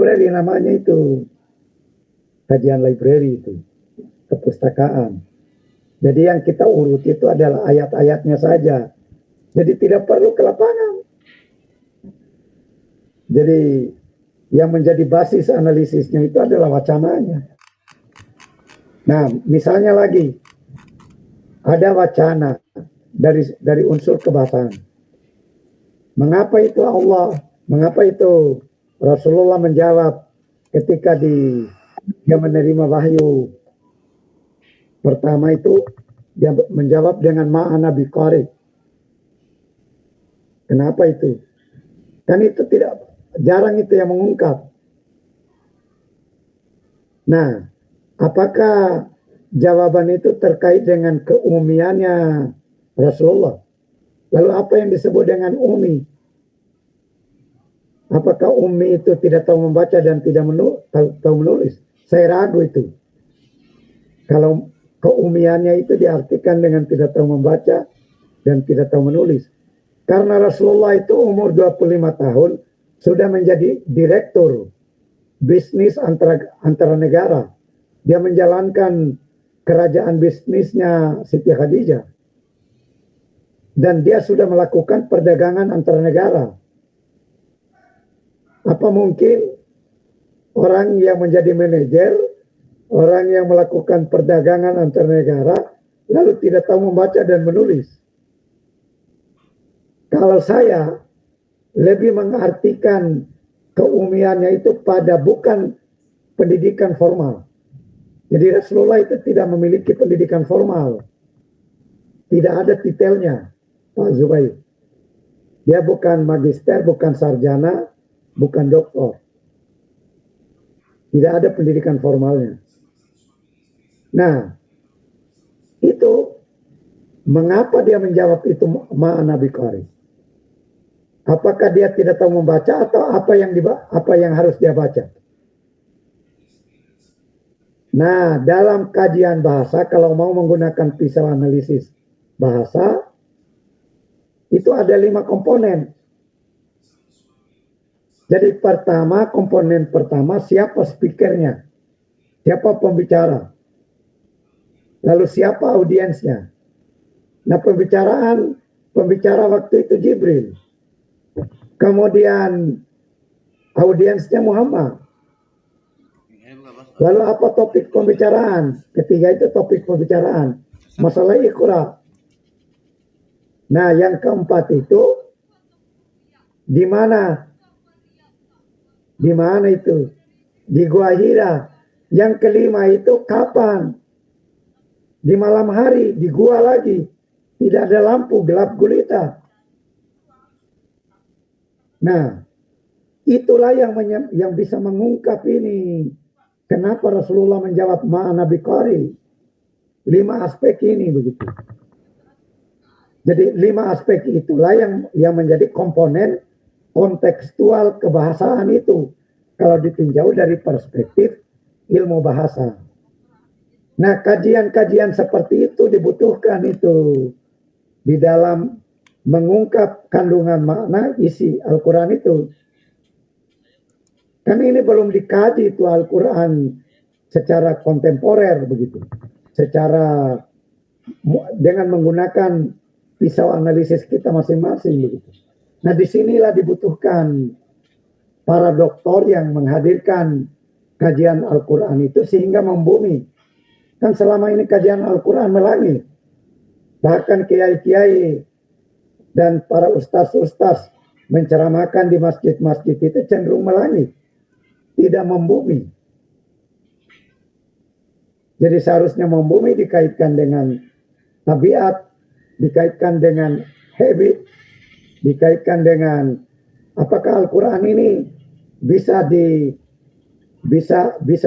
library namanya itu. Kajian library itu. Kepustakaan. Jadi yang kita urut itu adalah ayat-ayatnya saja. Jadi tidak perlu ke lapangan. Jadi yang menjadi basis analisisnya itu adalah wacananya. Nah, misalnya lagi ada wacana dari unsur kebahasaan. Mengapa itu Allah, mengapa itu Rasulullah menjawab ketika dia menerima wahyu? Pertama itu dia menjawab dengan ma'ana biqari. Kenapa itu? Kan itu jarang itu yang mengungkap. Nah, apakah jawaban itu terkait dengan keumiannya Rasulullah? Lalu apa yang disebut dengan umi? Apakah umi itu tidak tahu membaca dan tidak tahu menulis? Saya ragu itu. Kalau keumiannya itu diartikan dengan tidak tahu membaca dan tidak tahu menulis. Karena Rasulullah itu umur 25 tahun sudah menjadi direktur bisnis antara negara. Dia menjalankan kerajaan bisnisnya Siti Khadijah. Dan dia sudah melakukan perdagangan antar negara. Apa mungkin orang yang menjadi manajer, orang yang melakukan perdagangan antar negara, lalu tidak tahu membaca dan menulis? Kalau saya lebih mengartikan keumiannya itu pada bukan pendidikan formal. Jadi Rasulullah itu tidak memiliki pendidikan formal. Tidak ada titelnya. Pak Zubair. Dia bukan magister, bukan sarjana, bukan doktor. Tidak ada pendidikan formalnya. Nah, itu mengapa dia menjawab itu ma'ana biqari? Apakah dia tidak tahu membaca atau apa yang harus dia baca? Nah, dalam kajian bahasa kalau mau menggunakan pisau analisis bahasa itu ada 5 komponen. Jadi komponen pertama siapa speakernya, siapa pembicara, lalu siapa audiensnya. Nah pembicara waktu itu Jibril, kemudian audiensnya Muhammad. Lalu apa topik pembicaraan? Ketiga itu topik pembicaraan, masalah Iqra. Nah, yang keempat itu di mana? Di mana itu? Di Gua Hira. Yang kelima itu kapan? Di malam hari, di gua lagi. Tidak ada lampu, gelap gulita. Nah, itulah yang bisa mengungkap ini. Kenapa Rasulullah menjawab ma'ana biqari? 5 aspek ini begitu. Jadi 5 aspek itulah yang menjadi komponen kontekstual kebahasaan itu. Kalau ditinjau dari perspektif ilmu bahasa. Nah, kajian-kajian seperti itu dibutuhkan itu. Di dalam mengungkap kandungan makna isi Al-Quran itu. Kan ini belum dikaji itu Al-Quran secara kontemporer begitu. Dengan menggunakan pisau analisis kita masing-masing begitu. Nah, disinilah dibutuhkan para doktor yang menghadirkan kajian Al-Quran itu sehingga membumi. Kan selama ini kajian Al-Quran melangit. Bahkan kiai-kiai dan para ustaz-ustaz menceramahkan di masjid-masjid itu cenderung melangit. Tidak membumi. Jadi seharusnya membumi dikaitkan dengan tabiat, dikaitkan dengan habit, dikaitkan dengan apakah Al-Quran ini bisa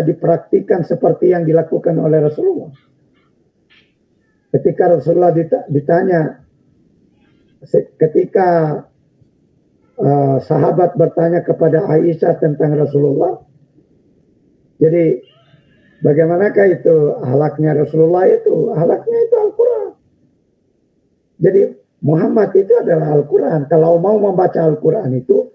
dipraktikkan seperti yang dilakukan oleh Rasulullah. Ketika Rasulullah ditanya, ketika sahabat bertanya kepada Aisyah tentang Rasulullah, jadi bagaimanakah itu akhlaknya Rasulullah itu? Akhlaknya itu Al-Quran. Jadi Muhammad itu adalah Al-Quran. Kalau mau membaca Al-Quran itu,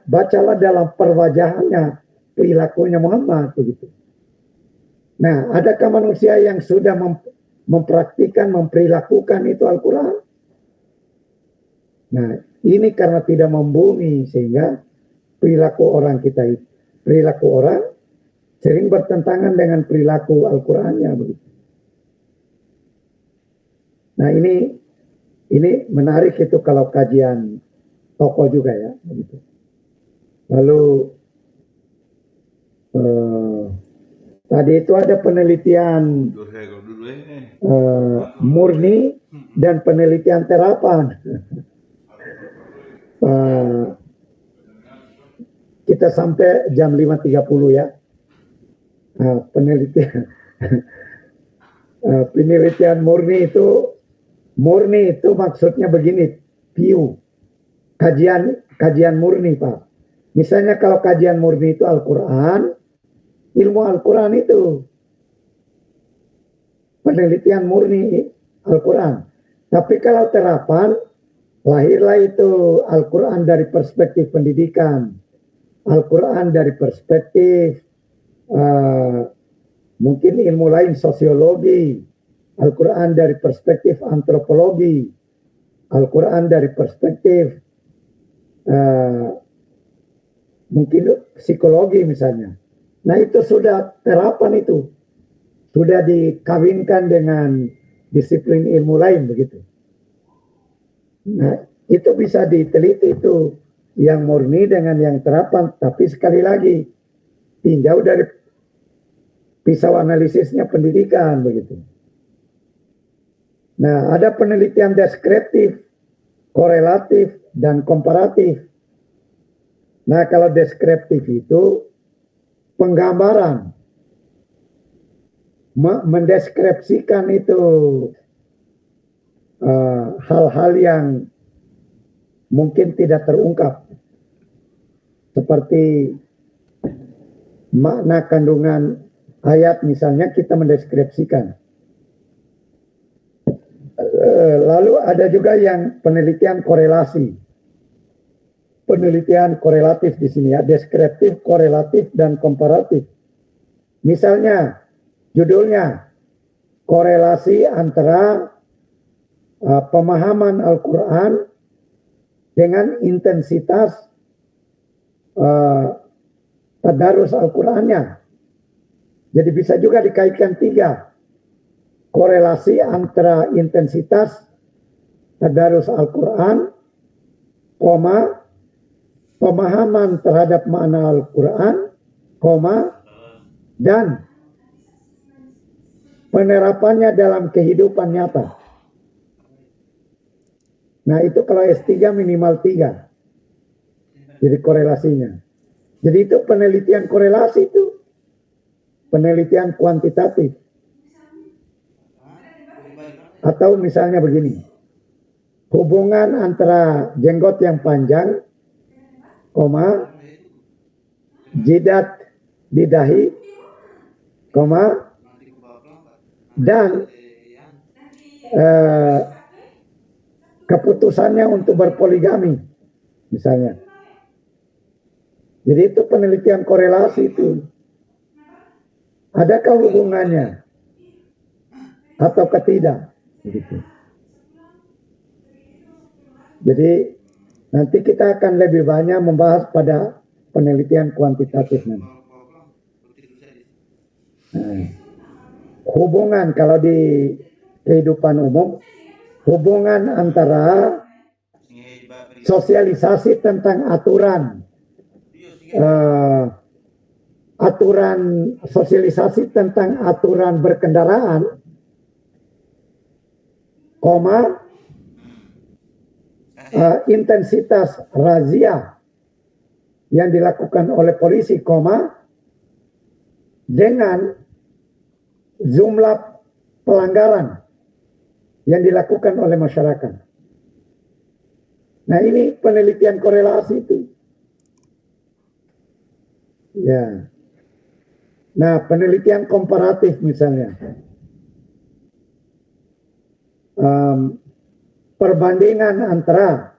bacalah dalam perwajahannya, perilakunya Muhammad begitu. Nah, adakah manusia yang sudah mempraktikkan, memperilakukan itu Al-Quran? Nah, ini karena tidak membumi sehingga perilaku orang sering bertentangan dengan perilaku Al-Qurannya begitu. Nah, ini menarik itu kalau kajian tokoh juga ya begitu. Lalu tadi itu ada penelitian murni dan penelitian terapan. Kita sampai jam 5.30 ya. Penelitian murni itu maksudnya begini, piu. Kajian murni, Pak. Misalnya kalau kajian murni itu Al-Quran, ilmu Al-Quran itu penelitian murni Al-Quran. Tapi kalau terapan, lahirlah itu Al-Quran dari perspektif pendidikan, Al-Quran dari perspektif mungkin ilmu lain, sosiologi, Al-Quran dari perspektif antropologi, Al-Quran dari perspektif mungkin psikologi misalnya. Nah itu sudah terapan itu. Sudah dikawinkan dengan disiplin ilmu lain begitu. Nah itu bisa diteliti itu yang murni dengan yang terapan. Tapi sekali lagi tinjau dari pisau analisisnya pendidikan begitu. Nah ada penelitian deskriptif, korelatif, dan komparatif. Nah kalau deskriptif itu penggambaran, mendeskripsikan itu hal-hal yang mungkin tidak terungkap, seperti makna kandungan ayat misalnya kita mendeskripsikan. Lalu ada juga yang penelitian korelasi. Penelitian korelatif di sini ya, deskriptif, korelatif, dan komparatif. Misalnya judulnya korelasi antara pemahaman Al-Quran dengan intensitas tadarus Al-Qurannya. Jadi bisa juga dikaitkan 3. Korelasi antara intensitas tadarus Al-Quran, pemahaman terhadap makna Al-Quran, dan penerapannya dalam kehidupan nyata. Nah itu kalau S3 minimal 3. Jadi korelasinya. Jadi itu penelitian korelasi itu. Penelitian kuantitatif. Atau misalnya begini. Hubungan antara jenggot yang panjang, jidat di dahi, dan keputusannya untuk berpoligami misalnya. Jadi itu penelitian korelasi itu. Adakah hubungannya atau tidak? Begitu. Jadi nanti kita akan lebih banyak membahas pada penelitian kuantitatif nanti. Hubungan kalau di kehidupan umum, hubungan antara sosialisasi tentang aturan sosialisasi tentang aturan berkendaraan, intensitas razia yang dilakukan oleh polisi, dengan jumlah pelanggaran yang dilakukan oleh masyarakat. Nah ini penelitian korelasi itu. Ya. Nah penelitian komparatif misalnya. Perbandingan antara